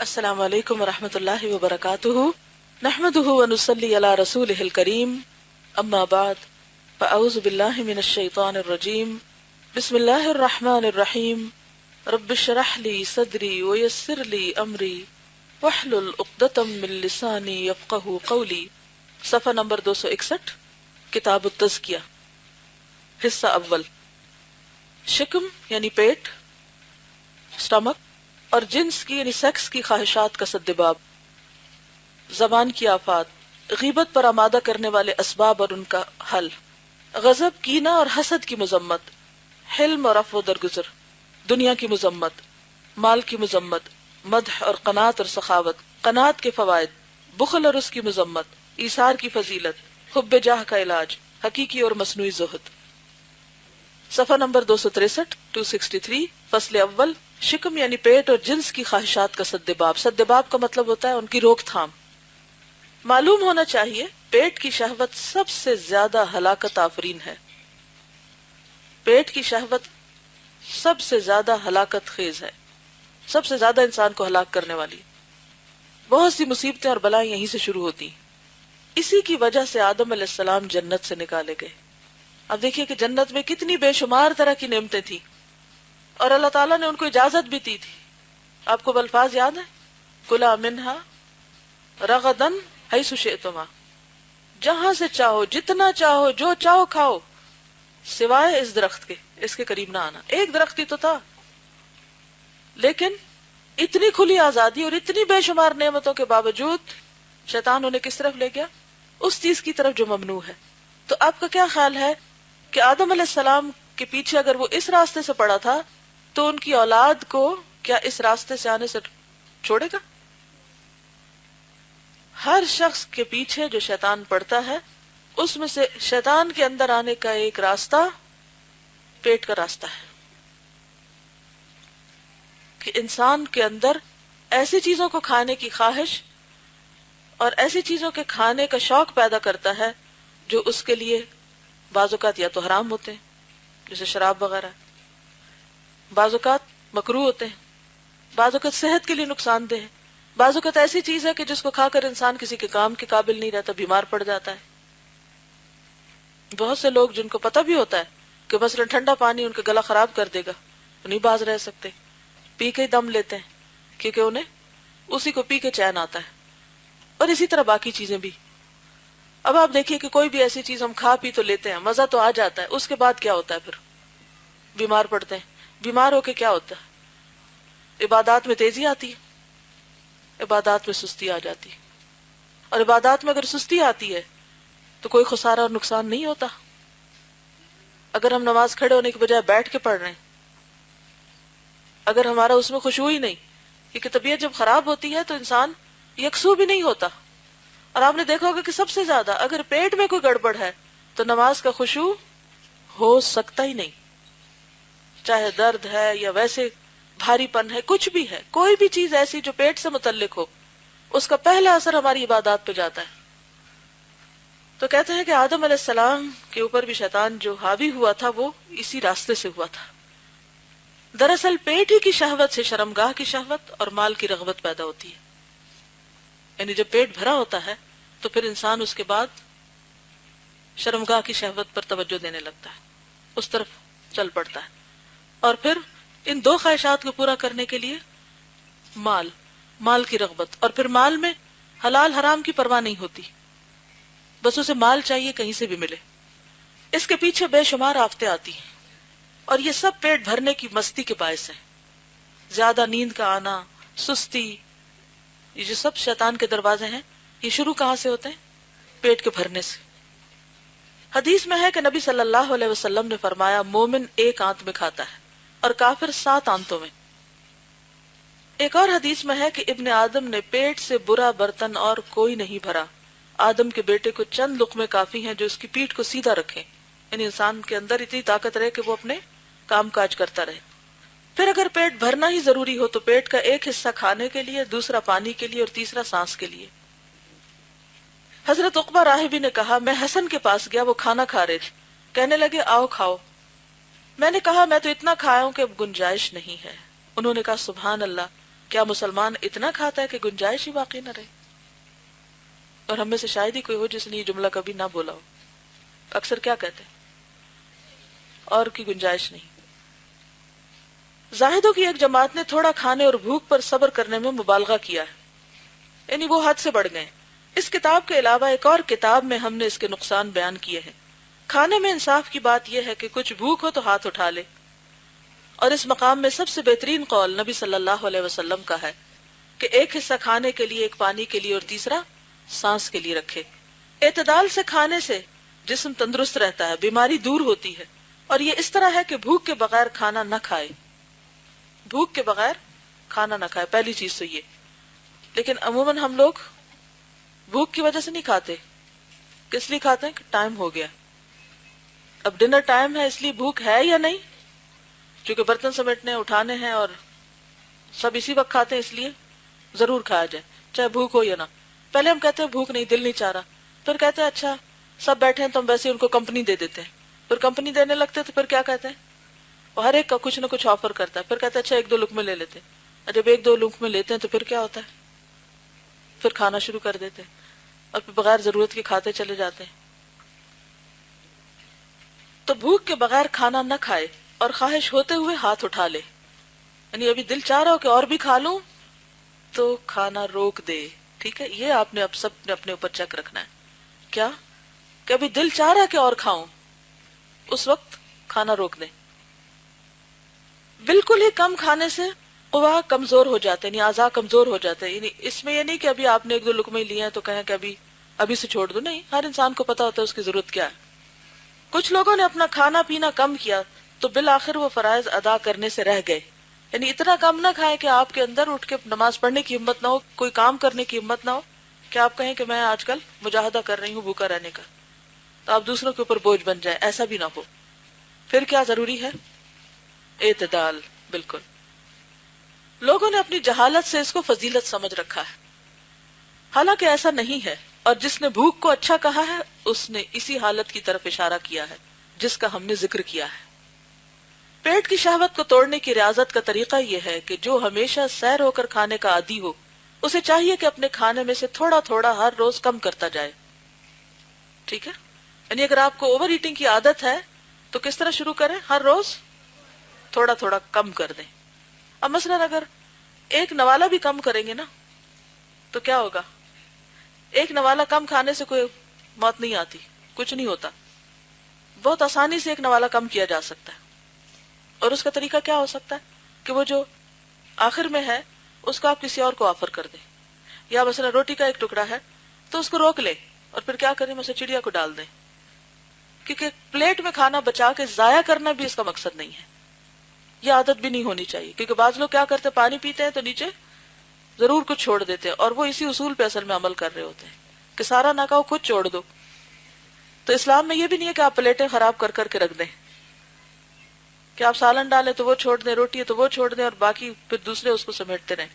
السلام علیکم ورحمۃ اللہ وبرکاتہ نحمده ونصلی علی رسولہ الکریم اما بعد فاعوذ باللہ من الشیطان الرجیم بسم اللہ الرحمن الرحیم رب اشرح لی صدری ویسر لی امری واحلل عقدۃ من لسانی یفقہوا قولی. صفحہ نمبر 261، کتاب التزکیہ، حصہ اول. شکم یعنی پیٹ، اسٹمک، اور جنس کی یعنی سیکس کی خواہشات کا سدباب، زبان کی آفات، غیبت پر آمادہ کرنے والے اسباب اور ان کا حل، غضب، کینہ اور حسد کی مذمت، حلم اور عفو درگزر، دنیا کی مذمت، مال کی مذمت، مدح اور قناعت اور سخاوت، قناعت کے فوائد، بخل اور اس کی مذمت، ایثار کی فضیلت، حب جاہ کا علاج، حقیقی اور مصنوعی زہد. صفحہ نمبر 263 فصل اول. شکم یعنی پیٹ اور جنس کی خواہشات کا سدباب. سدباب کا مطلب ہوتا ہے ان کی روک تھام. معلوم ہونا چاہیے پیٹ کی شہوت سب سے زیادہ ہلاکت آفرین ہے. پیٹ کی شہوت سب سے زیادہ ہلاکت خیز ہے، سب سے زیادہ انسان کو ہلاک کرنے والی. بہت سی مصیبتیں اور بلائیں یہیں سے شروع ہوتی. اسی کی وجہ سے آدم علیہ السلام جنت سے نکالے گئے. اب دیکھیے کہ جنت میں کتنی بے شمار طرح کی نعمتیں تھیں اور اللہ تعالیٰ نے ان کو اجازت بھی دی تھی. آپ کو الفاظ یاد ہیں؟ کلا منہا رغدن حیث شئتما، جہاں سے چاہو، جتنا چاہو، جو چاہو کھاؤ، سوائے اس درخت کے، اس کے قریب نہ آنا. ایک درخت ہی تو تھا، لیکن اتنی کھلی آزادی اور اتنی بے شمار نعمتوں کے باوجود شیطان انہیں کس طرف لے گیا؟ اس چیز کی طرف جو ممنوع ہے. تو آپ کا کیا خیال ہے کہ آدم علیہ السلام کے پیچھے اگر وہ اس راستے سے پڑا تھا تو ان کی اولاد کو کیا اس راستے سے آنے سے چھوڑے گا؟ ہر شخص کے پیچھے جو شیطان پڑتا ہے اس میں سے شیطان کے اندر آنے کا ایک راستہ پیٹ کا راستہ ہے، کہ انسان کے اندر ایسی چیزوں کو کھانے کی خواہش اور ایسی چیزوں کے کھانے کا شوق پیدا کرتا ہے جو اس کے لیے بعض اوقات یا تو حرام ہوتے ہیں، جیسے شراب وغیرہ، بعض اوقات مکروہ ہوتے ہیں، بعض اوقات صحت کے لیے نقصان دہ ہے، بعض اوقات ایسی چیز ہے کہ جس کو کھا کر انسان کسی کے کام کے قابل نہیں رہتا، بیمار پڑ جاتا ہے. بہت سے لوگ جن کو پتہ بھی ہوتا ہے کہ مثلا ٹھنڈا پانی ان کا گلا خراب کر دے گا، وہ نہیں باز رہ سکتے، پی کے دم لیتے ہیں کیونکہ انہیں اسی کو پی کے چین آتا ہے. اور اسی طرح باقی چیزیں بھی. اب آپ دیکھیے کہ کوئی بھی ایسی چیز ہم کھا پی تو لیتے ہیں، مزہ تو آ جاتا ہے، اس کے بعد کیا ہوتا ہے؟ پھر بیمار پڑتے ہیں. بیمار ہو کے کیا ہوتا ہے؟ عبادات میں تیزی آتی ہے، عبادات میں سستی آ جاتی ہے. اور عبادات میں اگر سستی آتی ہے تو کوئی خسارہ اور نقصان نہیں ہوتا. اگر ہم نماز کھڑے ہونے کے بجائے بیٹھ کے پڑھ رہے ہیں، اگر ہمارا اس میں خشوع ہی نہیں، کیونکہ طبیعت جب خراب ہوتی ہے تو انسان یکسو بھی نہیں ہوتا. اور آپ نے دیکھا ہوگا کہ سب سے زیادہ اگر پیٹ میں کوئی گڑبڑ ہے تو نماز کا خشوع ہو سکتا ہی نہیں. چاہے درد ہے یا ویسے بھاری پن ہے، کچھ بھی ہے، کوئی بھی چیز ایسی جو پیٹ سے متعلق ہو، اس کا پہلا اثر ہماری عبادات پہ جاتا ہے. تو کہتے ہیں کہ آدم علیہ السلام کے اوپر بھی شیطان جو حاوی ہوا تھا وہ اسی راستے سے ہوا تھا. دراصل پیٹ ہی کی شہوت سے شرمگاہ کی شہوت اور مال کی رغبت پیدا ہوتی ہے. یعنی جب پیٹ بھرا ہوتا ہے تو پھر انسان اس کے بعد شرمگاہ کی شہوت پر توجہ دینے لگتا ہے، اس طرف چل پڑتا ہے. اور پھر ان دو خواہشات کو پورا کرنے کے لیے مال کی رغبت، اور پھر مال میں حلال حرام کی پرواہ نہیں ہوتی، بس اسے مال چاہیے کہیں سے بھی ملے. اس کے پیچھے بے شمار آفتیں آتی ہیں اور یہ سب پیٹ بھرنے کی مستی کے باعث ہیں. زیادہ نیند کا آنا، سستی، یہ جو سب شیطان کے دروازے ہیں، یہ شروع کہاں سے ہوتے ہیں؟ پیٹ کے بھرنے سے. حدیث میں ہے کہ نبی صلی اللہ علیہ وسلم نے فرمایا، مومن ایک آنت میں کھاتا ہے اور کافر 7 آنتوں میں. ایک اور حدیث میں ہے کہ ابن آدم نے پیٹ سے برا برتن اور کوئی نہیں بھرا. آدم کے بیٹے کو چند لقمے کافی ہیں جو اس کی پیٹھ کو سیدھا رکھیں، یعنی انسان کے اندر اتنی طاقت رہے کہ وہ اپنے کام کاج کرتا رہے. پھر اگر پیٹ بھرنا ہی ضروری ہو تو پیٹ کا ایک حصہ کھانے کے لیے، دوسرا پانی کے لیے اور تیسرا سانس کے لیے. حضرت عقبہ راہبی نے کہا، میں حسن کے پاس گیا، وہ کھانا کھا رہے تھے، کہنے لگے آؤ کھاؤ. میں نے کہا میں تو اتنا کھایا ہوں کہ اب گنجائش نہیں ہے. انہوں نے کہا سبحان اللہ، کیا مسلمان اتنا کھاتا ہے کہ گنجائش ہی باقی نہ رہے؟ اور ہم میں سے شاید ہی کوئی ہو جس نے یہ جملہ کبھی نہ بولا ہو. اکثر کیا کہتے ہیں؟ اور کی گنجائش نہیں. زاہدوں کی ایک جماعت نے تھوڑا کھانے اور بھوک پر صبر کرنے میں مبالغہ کیا ہے، یعنی وہ حد سے بڑھ گئے. اس کتاب کے علاوہ ایک اور کتاب میں ہم نے اس کے نقصان بیان کیے ہیں. کھانے میں انصاف کی بات یہ ہے کہ کچھ بھوک ہو تو ہاتھ اٹھا لے، اور اس مقام میں سب سے بہترین قول نبی صلی اللہ علیہ وسلم کا ہے کہ ایک حصہ کھانے کے لیے، ایک پانی کے لیے اور تیسرا سانس کے لیے رکھے. اعتدال سے کھانے سے جسم تندرست رہتا ہے، بیماری دور ہوتی ہے. اور یہ اس طرح ہے کہ بھوک کے بغیر کھانا نہ کھائے، بھوک کے بغیر کھانا نہ کھائے، پہلی چیز تو یہ. لیکن عموماً ہم لوگ بھوک کی وجہ سے نہیں کھاتے. کس لیے کھاتے ہیں؟ کہ ٹائم ہو گیا، اب ڈنر ٹائم ہے، اس لیے بھوک ہے یا نہیں؟ چونکہ برتن سمیٹنے اٹھانے ہیں اور سب اسی وقت کھاتے ہیں، اس لیے ضرور کھایا جائے چاہے بھوک ہو یا نہ. پہلے ہم کہتے ہیں بھوک نہیں، دل نہیں چاہ رہا، پھر کہتے ہیں اچھا سب بیٹھے ہیں تو ہم ویسے ان کو کمپنی دے دیتے ہیں. پھر کمپنی دینے لگتے تو پھر کیا کہتے ہیں؟ وہ ہر ایک کا کچھ نہ کچھ آفر کرتا ہے. پھر کہتے ہیں اچھا ایک دو لقمے لے لیتے ہیں. جب ایک دو لقمے لیتے ہیں تو پھر کیا ہوتا ہے؟ پھر کھانا شروع کر دیتے ہیں اور پھر بغیر ضرورت کے کھاتے چلے جاتے ہیں. تو بھوک کے بغیر کھانا نہ کھائے اور خواہش ہوتے ہوئے ہاتھ اٹھا لے، یعنی ابھی دل چاہ رہا ہو کہ اور بھی کھا لوں تو کھانا روک دے. ٹھیک ہے، یہ آپ نے اب سب نے اپنے اوپر چیک رکھنا ہے. کیا کہ ابھی دل چاہ رہا ہے کہ اور کھاؤں، اس وقت کھانا روک دیں. بالکل ہی کم کھانے سے قوا کمزور ہو جاتے ہیں، یعنی اعضاء کمزور ہو جاتے ہیں. یعنی اس میں یہ نہیں کہ ابھی آپ نے ایک دو لقمے لیے ہیں تو کہیں کہ ابھی سے چھوڑ دو. نہیں، ہر انسان کو پتا ہوتا ہے اس کی ضرورت کیا ہے. کچھ لوگوں نے اپنا کھانا پینا کم کیا تو بالآخر وہ فرائض ادا کرنے سے رہ گئے. یعنی اتنا کم نہ کھائیں کہ آپ کے اندر اٹھ کے نماز پڑھنے کی ہمت نہ ہو، کوئی کام کرنے کی ہمت نہ ہو، کہ آپ کہیں کہ میں آج کل مجاہدہ کر رہی ہوں بھوکا رہنے کا، تو آپ دوسروں کے اوپر بوجھ بن جائیں. ایسا بھی نہ ہو. پھر کیا ضروری ہے؟ اعتدال. بالکل. لوگوں نے اپنی جہالت سے اس کو فضیلت سمجھ رکھا ہے، حالانکہ ایسا نہیں ہے. اور جس نے بھوک کو اچھا کہا ہے اس نے اسی حالت کی طرف اشارہ کیا ہے جس کا ہم نے ذکر کیا ہے. پیٹ کی شہوت کو توڑنے کی ریاضت کا طریقہ یہ ہے کہ جو ہمیشہ سیر ہو کر کھانے کا عادی ہو اسے چاہیے کہ اپنے کھانے میں سے تھوڑا تھوڑا ہر روز کم کرتا جائے. ٹھیک ہے، یعنی اگر آپ کو اوور ایٹنگ کی عادت ہے تو کس طرح شروع کریں؟ ہر روز تھوڑا تھوڑا کم کر دیں. اب مثلا اگر ایک نوالا بھی کم کریں گے نا تو کیا ہوگا؟ ایک نوالا کم کھانے سے کوئی موت نہیں آتی، کچھ نہیں ہوتا. بہت آسانی سے ایک نوالا کم کیا جا سکتا ہے. اور اس کا طریقہ کیا ہو سکتا ہے کہ وہ جو آخر میں ہے اس کو آپ کسی اور کو آفر کر دیں. یا مثلا روٹی کا ایک ٹکڑا ہے تو اس کو روک لیں اور پھر کیا کریں؟ مثلا چڑیا کو ڈال دیں. کیونکہ پلیٹ میں کھانا بچا کے ضائع کرنا بھی اس کا مقصد نہیں ہے. یہ عادت بھی نہیں ہونی چاہیے، کیونکہ بعض لوگ کیا کرتے ہیں، پانی پیتے ہیں تو نیچے ضرور کچھ چھوڑ دیتے ہیں، اور وہ اسی اصول پہ اصل میں عمل کر رہے ہوتے ہیں کہ سارا نہ کھاؤ، خود چھوڑ دو. تو اسلام میں یہ بھی نہیں ہے کہ آپ پلیٹیں خراب کر کر کے رکھ دیں، کہ آپ سالن ڈالیں تو وہ چھوڑ دیں، روٹی ہے تو وہ چھوڑ دیں اور باقی پھر دوسرے اس کو سمیٹتے رہیں.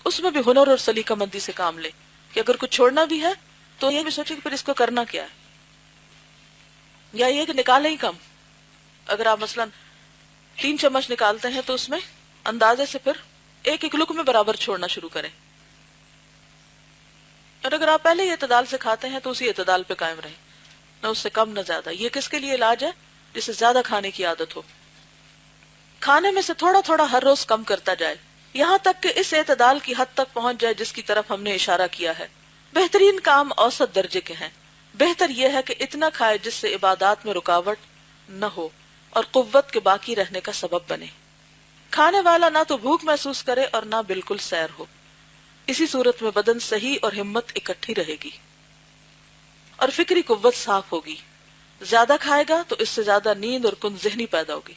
اس میں بھی ہنر اور سلیقہ مندی سے کام لیں کہ اگر کچھ چھوڑنا بھی ہے تو یہ بھی سوچیں کہ پھر اس کو کرنا کیا ہے. یا یہ کہ نکالیں ہی کم. اگر آپ مثلا 3 چمچ نکالتے ہیں تو اس میں اندازے سے پھر ایک ایک لقمے برابر چھوڑنا شروع کریں. اور اگر آپ پہلے ہی اعتدال سے کھاتے ہیں تو اسی اعتدال پہ قائم رہیں، نہ اس سے کم نہ زیادہ. یہ کس کے لیے علاج ہے؟ جسے زیادہ کھانے کی عادت ہو. کھانے میں سے تھوڑا تھوڑا ہر روز کم کرتا جائے، یہاں تک کہ اس اعتدال کی حد تک پہنچ جائے جس کی طرف ہم نے اشارہ کیا ہے. بہترین کام اوسط درجے کے ہیں. بہتر یہ ہے کہ اتنا کھائے جس سے عبادات میں رکاوٹ نہ ہو اور قوت کے باقی رہنے کا سبب بنے. کھانے والا نہ تو بھوک محسوس کرے اور نہ بالکل سیر ہو. اسی صورت میں بدن صحیح اور ہمت اکٹھی رہے گی اور فکری قوت صاف ہوگی. زیادہ کھائے گا تو اس سے زیادہ نیند اور کن ذہنی پیدا ہوگی.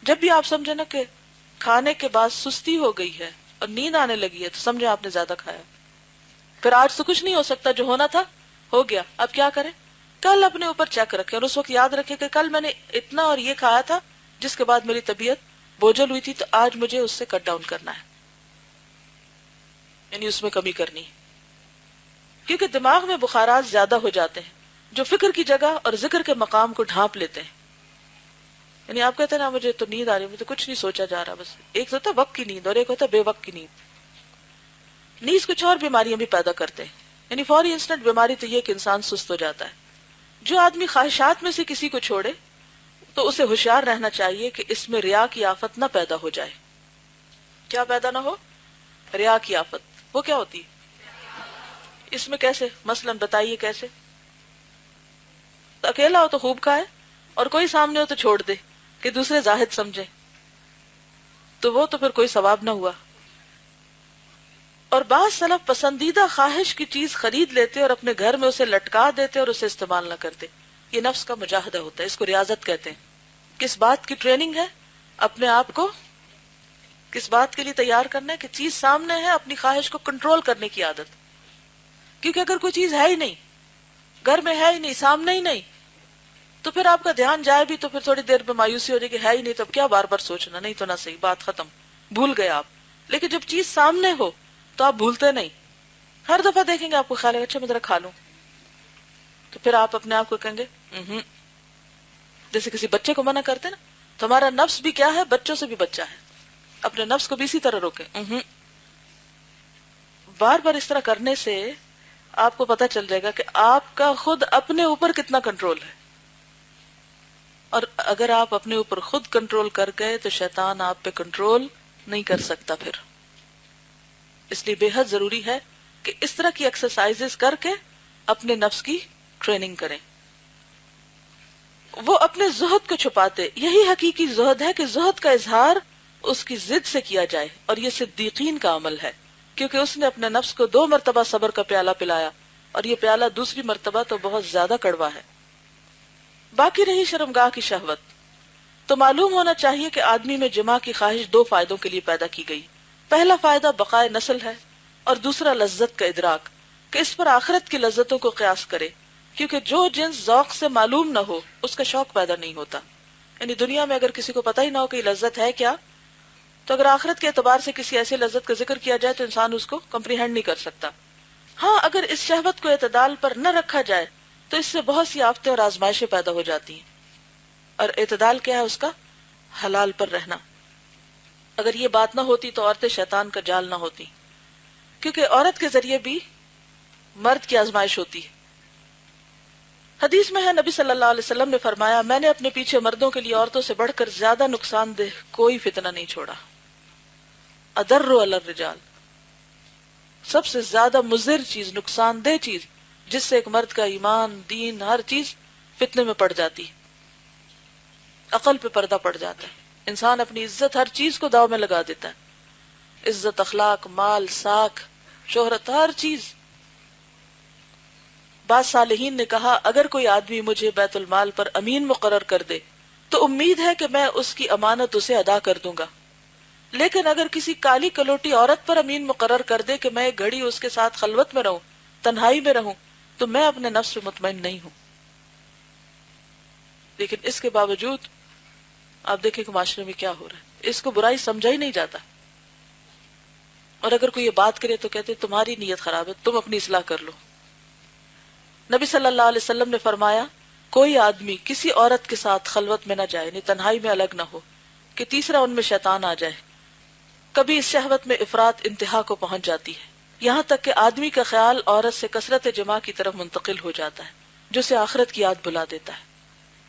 جب بھی آپ سمجھے نا کہ کھانے کے بعد سستی ہو گئی ہے اور نیند آنے لگی ہے تو سمجھے آپ نے زیادہ کھایا. پھر آج تو کچھ نہیں ہو سکتا، جو ہونا تھا ہو گیا. اب کیا کریں؟ کل اپنے اوپر چیک رکھیں اور اس وقت یاد رکھیں کہ کل میں نے اتنا اور یہ کھایا تھا جس کے بعد میری طبیعت بوجھل ہوئی تھی، تو آج مجھے اس سے کٹ ڈاؤن کرنا ہے، یعنی اس میں کمی کرنی. کیونکہ دماغ میں بخارات زیادہ ہو جاتے ہیں جو فکر کی جگہ اور ذکر کے مقام کو ڈھانپ لیتے ہیں. یعنی آپ کہتے ہیں نا مجھے تو نیند آ رہی ہے، مجھے کچھ نہیں سوچا جا رہا، بس ایک ہوتا ہے وقت کی نیند اور ایک ہوتا ہے بے وقت کی نیند۔ نیز کچھ اور بیماریاں بھی پیدا کرتے ہیں، یعنی فوری انسٹنٹ بیماری تو یہ کہ انسان سست ہو جاتا ہے۔ جو آدمی خواہشات میں سے کسی کو چھوڑے تو اسے ہوشیار رہنا چاہیے کہ اس میں ریا کی آفت نہ پیدا ہو جائے۔ کیا پیدا نہ ہو؟ ریا کی آفت۔ وہ کیا ہوتی ہے؟ اس میں کیسے؟ مثلاً بتائیے کیسے؟ اکیلا ہو تو خوب کھائے اور کوئی سامنے ہو تو چھوڑ دے کہ دوسرے زاہد سمجھے، تو وہ تو پھر کوئی ثواب نہ ہوا۔ اور بعض سلف پسندیدہ خواہش کی چیز خرید لیتے اور اپنے گھر میں اسے لٹکا دیتے اور اسے استعمال نہ کرتے۔ یہ نفس کا مجاہدہ ہوتا ہے، اس کو ریاضت کہتے ہیں۔ کس بات کی ٹریننگ ہے؟ اپنے آپ کو کس بات کے لیے تیار کرنا ہے کہ چیز سامنے ہے، اپنی خواہش کو کنٹرول کرنے کی عادت۔ کیونکہ اگر کوئی چیز ہے ہی نہیں، گھر میں ہے ہی نہیں، سامنے ہی نہیں، تو پھر آپ کا دھیان جائے بھی تو پھر تھوڑی دیر میں مایوسی ہو جائے کہ ہے ہی نہیں، تو اب کیا بار بار سوچنا، نہیں تو نہ صحیح، بات ختم، بھول گئے آپ۔ لیکن جب چیز سامنے ہو تو آپ بھولتے نہیں، ہر دفعہ دیکھیں گے آپ کو خیال ہے اچھا میں ذرا کھا لوں، تو پھر آپ اپنے آپ کو کہیں گے جیسے کسی بچے کو منع کرتے نا، تو ہمارا نفس بھی کیا ہے؟ بچوں سے بھی بچہ ہے۔ اپنے نفس کو بھی اسی طرح روکیں۔ بار بار اس طرح کرنے سے آپ کو پتہ چل جائے گا کہ آپ کا خود اپنے اوپر کتنا کنٹرول ہے، اور اگر آپ اپنے اوپر خود کنٹرول کر گئے تو شیطان آپ پہ کنٹرول نہیں کر سکتا پھر۔ اس لیے بے حد ضروری ہے کہ اس طرح کی ایکسرسائزز کر کے اپنے نفس کی ٹریننگ کریں۔ وہ اپنے زہد کو چھپاتے، یہی حقیقی زہد ہے کہ زہد کا اظہار اس کی ضد سے کیا جائے، اور یہ صدیقین کا عمل ہے، کیونکہ اس نے اپنے نفس کو 2 مرتبہ صبر کا پیالہ پلایا، اور یہ پیالہ دوسری مرتبہ تو بہت زیادہ کڑوا ہے۔ باقی رہی شرمگاہ کی شہوت، تو معلوم ہونا چاہیے کہ آدمی میں جماع کی خواہش 2 فائدوں کے لیے پیدا کی گئی۔ پہلا فائدہ بقائے نسل ہے، اور دوسرا لذت کا ادراک، کہ اس پر آخرت کی لذتوں کو قیاس کرے، کیونکہ جو جنس ذوق سے معلوم نہ ہو اس کا شوق پیدا نہیں ہوتا۔ یعنی دنیا میں اگر کسی کو پتہ ہی نہ ہو کہ یہ لذت ہے کیا، تو اگر آخرت کے اعتبار سے کسی ایسی لذت کا ذکر کیا جائے تو انسان اس کو کمپریہنڈ نہیں کر سکتا۔ ہاں اگر اس شہوت کو اعتدال پر نہ رکھا جائے تو اس سے بہت سی آفتیں اور آزمائشیں پیدا ہو جاتی ہیں، اور اعتدال کیا ہے؟ اس کا حلال پر رہنا۔ اگر یہ بات نہ ہوتی تو عورتیں شیطان کا جال نہ ہوتی، کیونکہ عورت کے ذریعے بھی مرد کی آزمائش ہوتی ہے۔ حدیث میں ہے نبی صلی اللہ علیہ وسلم نے فرمایا، میں نے اپنے پیچھے مردوں کے لیے عورتوں سے بڑھ کر زیادہ نقصان دہ کوئی فتنہ نہیں چھوڑا۔ اضر علی الرجال، سب سے زیادہ مضر چیز، نقصان دہ چیز، جس سے ایک مرد کا ایمان، دین، ہر چیز فتنے میں پڑ جاتی ہے، عقل پہ پردہ پڑ جاتا ہے، انسان اپنی عزت ہر چیز کو داؤ میں لگا دیتا ہے، عزت، اخلاق، مال، ساکھ، شہرت، ہر چیز۔ بعض صالحین نے کہا اگر کوئی آدمی مجھے بیت المال پر امین مقرر کر دے تو امید ہے کہ میں اس کی امانت اسے ادا کر دوں گا، لیکن اگر کسی کالی کلوٹی عورت پر امین مقرر کر دے کہ میں ایک گھڑی اس کے ساتھ خلوت میں رہوں، تنہائی میں رہوں، تو میں اپنے نفس سے مطمئن نہیں ہوں۔ لیکن اس کے باوجود آپ دیکھیں کہ معاشرے میں کیا ہو رہا ہے، اس کو برائی سمجھا ہی نہیں جاتا، اور اگر کوئی یہ بات کرے تو کہتے تمہاری نیت خراب ہے، تم اپنی اصلاح کر لو۔ نبی صلی اللہ علیہ وسلم نے فرمایا کوئی آدمی کسی عورت کے ساتھ خلوت میں نہ جائے، یعنی تنہائی میں الگ نہ ہو، کہ تیسرا ان میں شیطان آ جائے۔ کبھی اس شہوت میں افراط انتہا کو پہنچ جاتی ہے، یہاں تک کہ آدمی کا خیال عورت سے کثرت جماع کی طرف منتقل ہو جاتا ہے، جو اسے آخرت کی یاد بلا دیتا ہے۔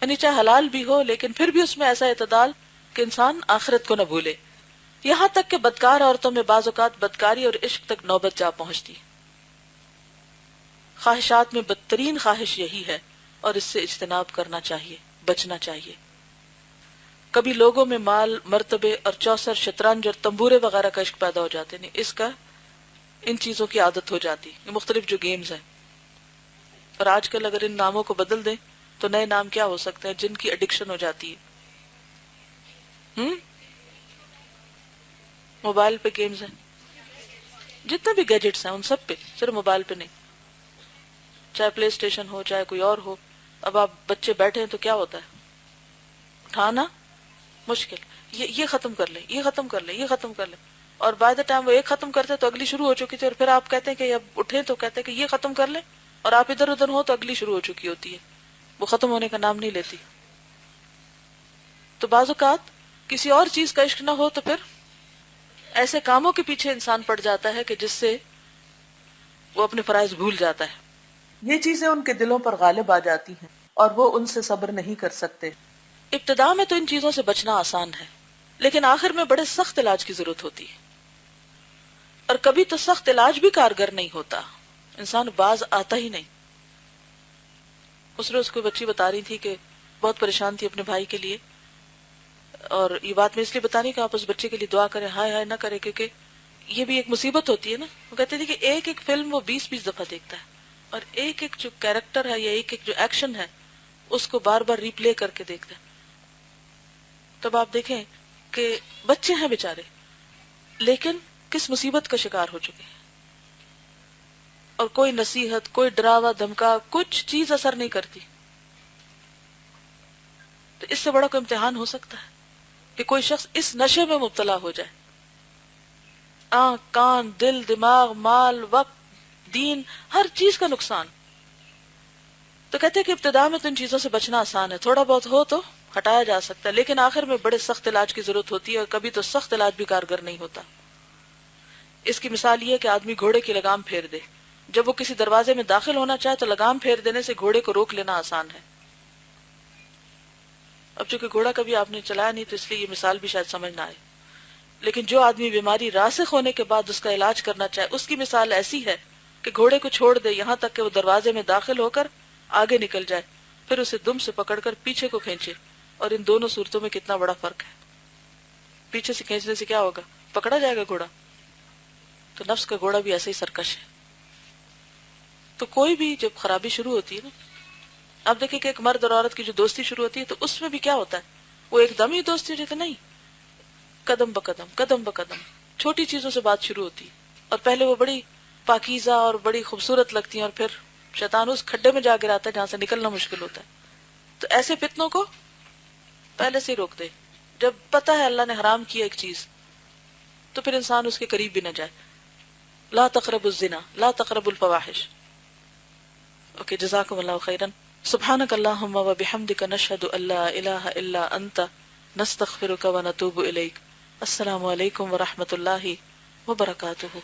یعنی چاہے حلال بھی ہو لیکن پھر بھی اس میں ایسا اعتدال کہ انسان آخرت کو نہ بھولے، یہاں تک کہ بدکار عورتوں میں بعض اوقات بدکاری اور عشق تک نوبت جا پہنچتی۔ خواہشات میں بدترین خواہش یہی ہے، اور اس سے اجتناب کرنا چاہیے، بچنا چاہیے۔ کبھی لوگوں میں مال، مرتبے اور چوسر، شطرنج اور تمبورے وغیرہ کا عشق پیدا ہو جاتے ہیں، اس کا ان چیزوں کی عادت ہو جاتی، یہ مختلف جو گیمز ہیں۔ اور آج کل اگر ان ناموں کو بدل دیں تو نئے نام کیا ہو سکتے ہیں جن کی ایڈکشن ہو جاتی ہے؟ موبائل پہ گیمز ہیں، جتنے بھی گیجٹس ہیں ان سب پہ، صرف موبائل پہ نہیں، چاہے پلے اسٹیشن ہو چاہے کوئی اور ہو۔ اب آپ بچے بیٹھے ہیں تو کیا ہوتا ہے؟ اٹھانا مشکل، یہ ختم کر لیں، یہ ختم کر لیں، یہ ختم کر لیں، اور بائی دا ٹائم وہ ایک ختم کرتے تو اگلی شروع ہو چکی تھی، اور پھر آپ کہتے ہیں کہ اب اٹھیں تو کہتے ہیں کہ یہ ختم کر لیں، اور آپ ادھر ادھر ہو تو اگلی شروع ہو چکی ہوتی ہے، وہ ختم ہونے کا نام نہیں لیتی۔ تو بعض اوقات کسی اور چیز کا عشق نہ ہو تو پھر ایسے کاموں کے پیچھے انسان پڑ جاتا ہے کہ جس سے وہ اپنے فرائض بھول جاتا ہے، یہ چیزیں ان کے دلوں پر غالب آ جاتی ہیں اور وہ ان سے صبر نہیں کر سکتے۔ ابتدا میں تو ان چیزوں سے بچنا آسان ہے، لیکن آخر میں بڑے سخت علاج کی ضرورت ہوتی ہے، اور کبھی تو سخت علاج بھی کارگر نہیں ہوتا، انسان باز آتا ہی نہیں۔ اس روز کوئی بچی بتا رہی تھی کہ بہت پریشان تھی اپنے بھائی کے لیے، اور یہ بات میں اس لیے بتا نہیں کہ آپ اس بچے کے لیے دعا کریں، ہائے ہائے نہ کریں، کیونکہ یہ بھی ایک مصیبت ہوتی ہے نا۔ وہ کہتے تھے کہ ایک ایک فلم وہ 20-20 دفعہ دیکھتا ہے، اور ایک ایک جو کیریکٹر ہے یا ایک ایک جو ایکشن ہے اس کو بار بار ریپلے کر کے دیکھتا ہے۔ تب آپ دیکھیں کہ بچے ہیں بیچارے، لیکن کس مصیبت کا شکار ہو چکے ہیں، اور کوئی نصیحت، کوئی ڈراوا دھمکا، کچھ چیز اثر نہیں کرتی۔ تو اس سے بڑا کوئی امتحان ہو سکتا ہے کہ کوئی شخص اس نشے میں مبتلا ہو جائے، آنکھ، کان، دل، دماغ، مال، وقت، دین، ہر چیز کا نقصان۔ تو کہتے ہیں کہ ابتدا میں تو ان چیزوں سے بچنا آسان ہے، تھوڑا بہت ہو تو ہٹایا جا سکتا ہے، لیکن آخر میں بڑے سخت علاج کی ضرورت ہوتی ہے، اور کبھی تو سخت علاج بھی کارگر نہیں ہوتا۔ اس کی مثال یہ ہے کہ آدمی گھوڑے کی لگام پھیر دے، جب وہ کسی دروازے میں داخل ہونا چاہے تو لگام پھیر دینے سے گھوڑے کو روک لینا آسان ہے۔ اب چونکہ گھوڑا کبھی آپ نے چلایا نہیں تو اس لیے یہ مثال بھی شاید سمجھ نہ آئے، لیکن جو آدمی بیماری راسخ ہونے کے بعد اس کا علاج کرنا چاہے، اس کی مثال ایسی ہے کہ گھوڑے کو چھوڑ دے یہاں تک کہ وہ دروازے میں داخل ہو کر آگے نکل جائے، پھر اسے دم سے پکڑ کر پیچھے کو کھینچے، اور ان دونوں صورتوں میں کتنا بڑا فرق ہے۔ پیچھے سے کھینچنے سے کیا ہوگا؟ پکڑا جائے گا گھوڑا۔ تو نفس کا گھوڑا بھی ایسے ہی سرکش ہے۔ تو کوئی بھی جب خرابی شروع ہوتی ہے نا، اب دیکھیں کہ ایک مرد اور عورت کی جو دوستی شروع ہوتی ہے تو اس میں بھی کیا ہوتا ہے، وہ ایک دم ہی دوستی ہو جاتی نہیں، قدم بقدم، قدم بقدم، چھوٹی چیزوں سے بات شروع ہوتی ہے، اور پہلے وہ بڑی پاکیزہ اور بڑی خوبصورت لگتی ہیں، اور پھر شیطان اس کھڈے میں جا گراتا ہے جہاں سے نکلنا مشکل ہوتا ہے۔ تو ایسے فتنوں کو پہلے سے ہی روک دے۔ جب پتہ ہے اللہ نے حرام کیا ایک چیز تو پھر انسان اس کے قریب بھی نہ جائے۔ لا تقربوا الزنا، لا تقربوا الفواحش۔ اوکے، جزاکم اللہ خیرا۔ سبحانک اللہم وبحمدک، نشہد ان لا الہ الا انت، نستغفرک ونتوب الیک۔ السلام علیکم ورحمۃ اللہ وبرکاتہ۔